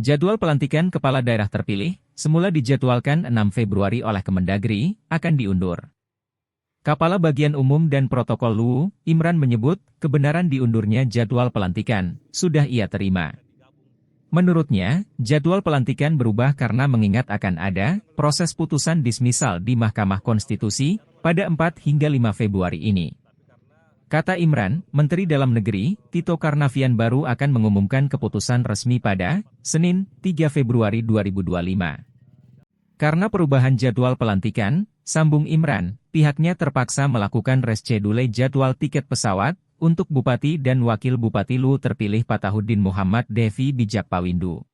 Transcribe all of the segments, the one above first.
Jadwal pelantikan kepala daerah terpilih, semula dijadwalkan 6 Februari oleh Kemendagri, akan diundur. Kepala Bagian Umum dan Protokol LUU, Imran menyebut, kebenaran diundurnya jadwal pelantikan, sudah ia terima. Menurutnya, jadwal pelantikan berubah karena mengingat akan ada proses putusan dismisal di Mahkamah Konstitusi pada 4 hingga 5 Februari ini. Kata Imran, Menteri Dalam Negeri, Tito Karnavian baru akan mengumumkan keputusan resmi pada Senin, 3 Februari 2025. Karena perubahan jadwal pelantikan, sambung Imran, pihaknya terpaksa melakukan reschedule jadwal tiket pesawat untuk Bupati dan Wakil Bupati LUU terpilih Patahuddin Muhammad Devi Bijak Pawindu.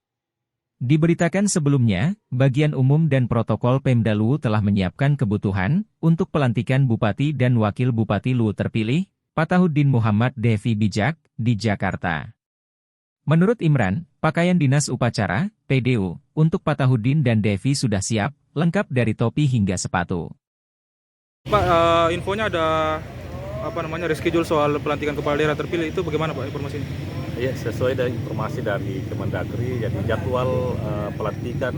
Diberitakan sebelumnya, Bagian Umum dan Protokol Pemda LUU telah menyiapkan kebutuhan untuk pelantikan Bupati dan Wakil Bupati LUU terpilih Patahuddin Muhammad Devi Bijak di Jakarta. Menurut Imran, pakaian dinas upacara, PDU, untuk Patahuddin dan Devi sudah siap, lengkap dari topi hingga sepatu. Pak, infonya ada reschedule soal pelantikan kepala daerah terpilih, itu bagaimana Pak informasinya? Ya, sesuai dengan informasi dari Kemendagri, jadi jadwal pelantikan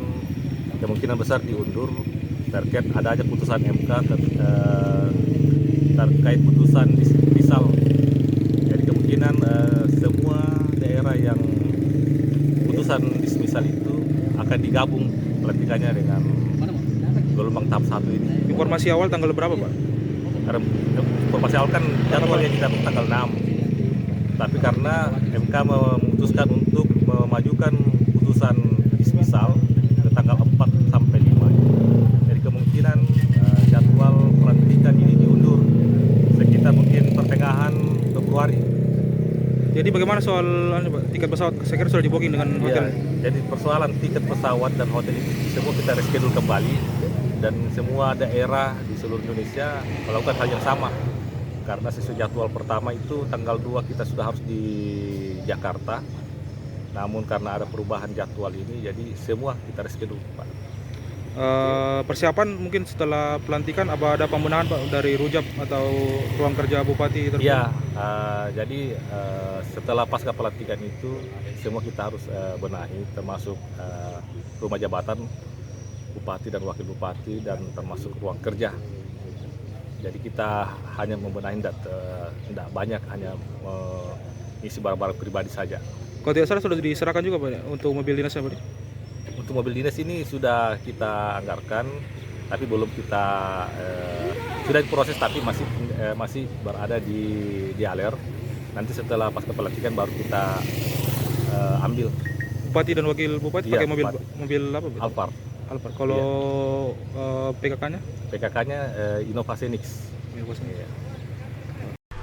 kemungkinan besar diundur terkait adanya putusan MK terkait putusan dismisal. Jadi kemungkinan semua daerah yang putusan dismisal itu akan digabung pelantikannya dengan gelombang tahap 1 ini. Informasi awal tanggal berapa Pak? Karena informasi awal kan jadwalnya kita tanggal 6. Tapi karena MK memutuskan untuk memajukan putusan dismisal ke tanggal 4 sampai 5. Jadi kemungkinan jadwal pelantikan ini diundur sekitar mungkin pertengahan Februari. Jadi bagaimana soal tiket pesawat? Saya kira sudah di-booking dengan hotel. Ya, jadi persoalan tiket pesawat dan hotel itu semua kita reschedule kembali dan semua daerah di seluruh Indonesia melakukan hal yang sama. Karena sesuai jadwal pertama itu tanggal 2 kita sudah harus di Jakarta. Namun karena ada perubahan jadwal ini jadi semua kita reschedule, Pak. Persiapan mungkin setelah pelantikan apa ada pembenahan Pak dari Rujab atau ruang kerja Bupati terpilih? Ya, jadi setelah pasca pelantikan itu semua kita harus benahi termasuk rumah jabatan Bupati dan Wakil Bupati dan termasuk ruang kerja. Jadi kita hanya membenahi tidak banyak, hanya mengisi barang-barang pribadi saja. Kalau tidak salah sudah diserahkan juga Pak untuk mobil dinasnya Pak? Untuk mobil dinas ini sudah kita anggarkan, tapi belum kita sudah diproses tapi masih berada di aler. Nanti setelah pasca pelantikan baru kita ambil. Bupati dan Wakil Bupati pakai mobil apa Pak? Alphard. Kalau PKK-nya? PKK-nya Innova Xenix.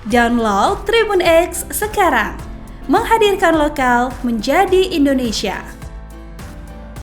Download Tribun X sekarang, menghadirkan lokal menjadi Indonesia.